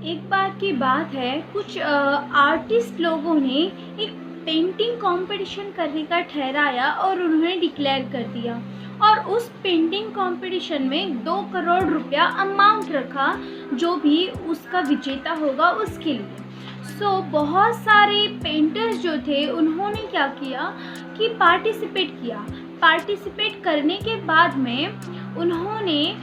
एक बार की बात है, कुछ आर्टिस्ट लोगों ने एक पेंटिंग कंपटीशन करने का ठहराया और उन्होंने डिक्लेयर कर दिया और उस पेंटिंग कंपटीशन में 2 करोड़ रुपया अमाउंट रखा, जो भी उसका विजेता होगा उसके लिए। बहुत सारे पेंटर्स जो थे उन्होंने क्या किया कि पार्टिसिपेट करने के बाद में उन्होंने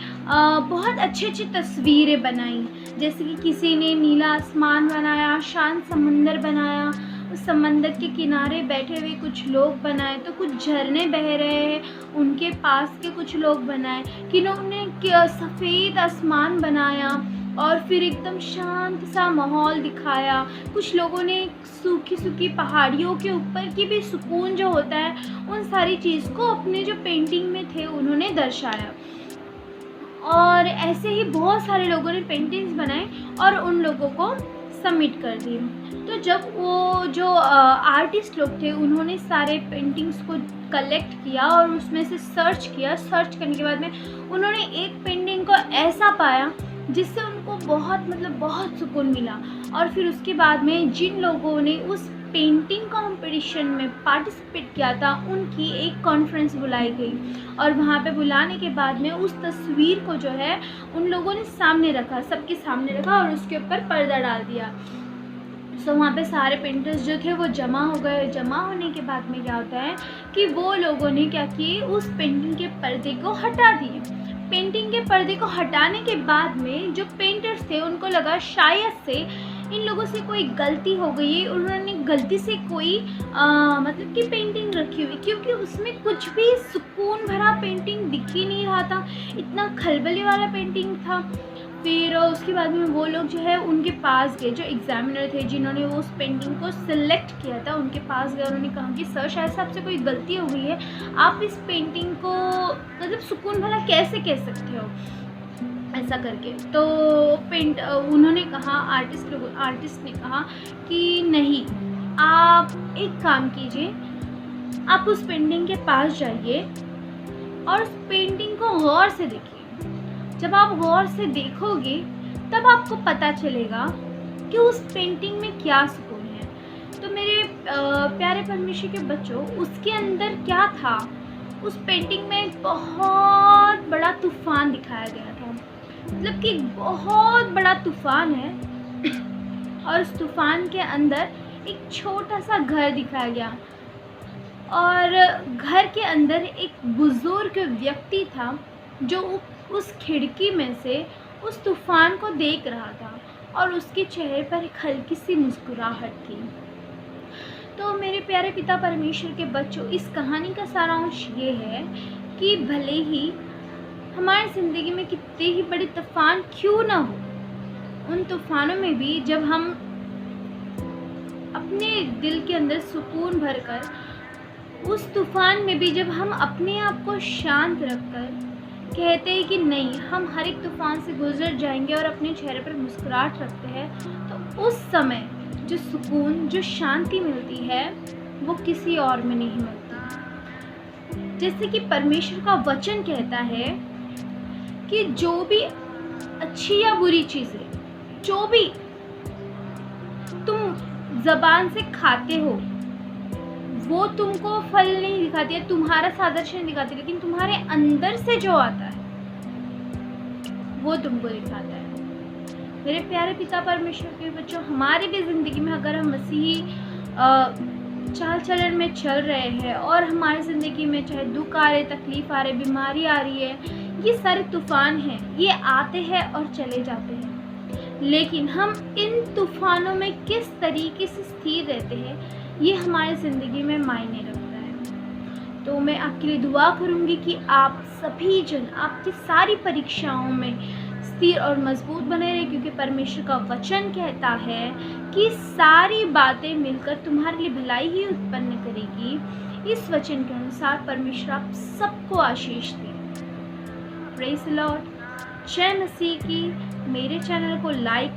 बहुत अच्छी तस्वीरें बनाई। जैसे कि किसी ने नीला आसमान बनाया, शांत समंदर बनाया, उस समंदर के किनारे बैठे हुए कुछ लोग बनाए, तो कुछ झरने बह रहे हैं उनके पास के कुछ लोग बनाए, किन्होंने सफ़ेद आसमान बनाया और फिर एकदम शांत सा माहौल दिखाया। कुछ लोगों ने सूखी पहाड़ियों के ऊपर की भी सुकून जो होता है, उन सारी चीज़ को अपने जो पेंटिंग में थे उन्होंने दर्शाया। और ऐसे ही बहुत सारे लोगों ने पेंटिंग्स बनाए और उन लोगों को सबमिट कर दी। तो जब वो जो आर्टिस्ट लोग थे उन्होंने सारे पेंटिंग्स को कलेक्ट किया और उसमें से सर्च करने के बाद में उन्होंने एक पेंटिंग को ऐसा पाया जिससे उनको बहुत सुकून मिला। और फिर उसके बाद में जिन लोगों ने उस पेंटिंग कंपटीशन में पार्टिसिपेट किया था उनकी एक कॉन्फ्रेंस बुलाई गई और वहाँ पे बुलाने के बाद में उस तस्वीर को जो है उन लोगों ने सबके सामने रखा और उसके ऊपर पर्दा डाल दिया। वहाँ पे सारे पेंटर्स जो थे वो जमा हो गए। जमा होने के बाद में क्या होता है कि वो लोगों ने क्या किए, उस पेंटिंग के पर्दे को हटा दिए। पेंटिंग के पर्दे को हटाने के बाद में जो पेंटर्स थे उनको लगा शायद से इन लोगों से कोई गलती हो गई है, उन्होंने गलती से कोई मतलब कि पेंटिंग रखी हुई, क्योंकि उसमें कुछ भी सुकून भरा पेंटिंग दिख ही नहीं रहा था, इतना खलबली वाला पेंटिंग था। फिर उसके बाद में वो लोग जो है उनके पास गए, जो एग्जामिनर थे जिन्होंने वो उस पेंटिंग को सिलेक्ट किया था, उनके पास गए। उन्होंने कहा कि सर शायद से आपसे कोई गलती हो गई है, आप इस पेंटिंग को मतलब सुकून भरा कैसे कह सकते हो, ऐसा करके। तो उन्होंने कहा, आर्टिस्ट ने कहा कि नहीं, आप एक काम कीजिए, आप उस पेंटिंग के पास जाइए और उस पेंटिंग को गौर से देखिए। जब आप गौर से देखोगे तब आपको पता चलेगा कि उस पेंटिंग में क्या सुकून है। तो मेरे प्यारे परमेश्वर के बच्चों, उसके अंदर क्या था, उस पेंटिंग में एक बहुत बड़ा तूफान दिखाया गया था। मतलब कि बहुत बड़ा तूफान है और उस तूफान के अंदर एक छोटा सा घर दिखाया गया और घर के अंदर एक बुजुर्ग व्यक्ति था जो उस खिड़की में से उस तूफान को देख रहा था और उसके चेहरे पर एक हल्की सी मुस्कुराहट थी। तो मेरे प्यारे पिता परमेश्वर के बच्चों, इस कहानी का सारांश ये है कि भले ही हमारी ज़िंदगी में कितने ही बड़े तूफान क्यों ना हो, उन तूफानों में भी जब हम अपने दिल के अंदर सुकून भरकर, उस तूफान में भी जब हम अपने आप को शांत रखकर कहते हैं कि नहीं, हम हर एक तूफान से गुजर जाएंगे और अपने चेहरे पर मुस्कुराहट रखते हैं, तो उस समय जो सुकून, जो शांति मिलती है वो किसी और में नहीं मिलती। जैसे कि परमेश्वर का वचन कहता है कि जो भी अच्छी या बुरी चीज़ें, जो भी तुम ज़बान से खाते हो, वो तुमको फल नहीं दिखाती है, तुम्हारा सादृश्य नहीं दिखाती, लेकिन तुम्हारे अंदर से जो आता है वो तुमको दिखाता है। मेरे प्यारे पिता परमेश्वर के बच्चों, हमारी भी ज़िंदगी में अगर हम मसीही चाल चलन में चल रहे हैं और हमारी ज़िंदगी में चाहे दुख आ रहे, तकलीफ़ आ रही, बीमारी आ रही है, ये सारे तूफ़ान हैं, ये आते हैं और चले जाते हैं, लेकिन हम इन तूफ़ानों में किस तरीके से स्थिर रहते हैं, ये हमारी ज़िंदगी में मायने रखता है। तो मैं आपके लिए दुआ करूँगी कि आप सभी जन आपकी सारी परीक्षाओं में स्थिर और मजबूत बने रहे, क्योंकि परमेश्वर का वचन कहता है कि सारी बातें मिलकर तुम्हारे लिए भलाई ही उत्पन्न करेगी। इस वचन के अनुसार परमेश्वर आप सबको आशीष दे। Praise the Lord. जय मसीह की। मेरे चैनल को लाइक,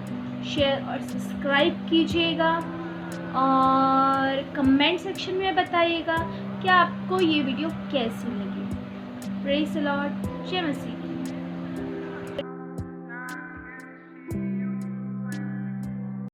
शेयर और सब्सक्राइब कीजिएगा और कमेंट सेक्शन में बताइएगा कि आपको ये वीडियो कैसी लगी। Praise the Lord. जय मसीह।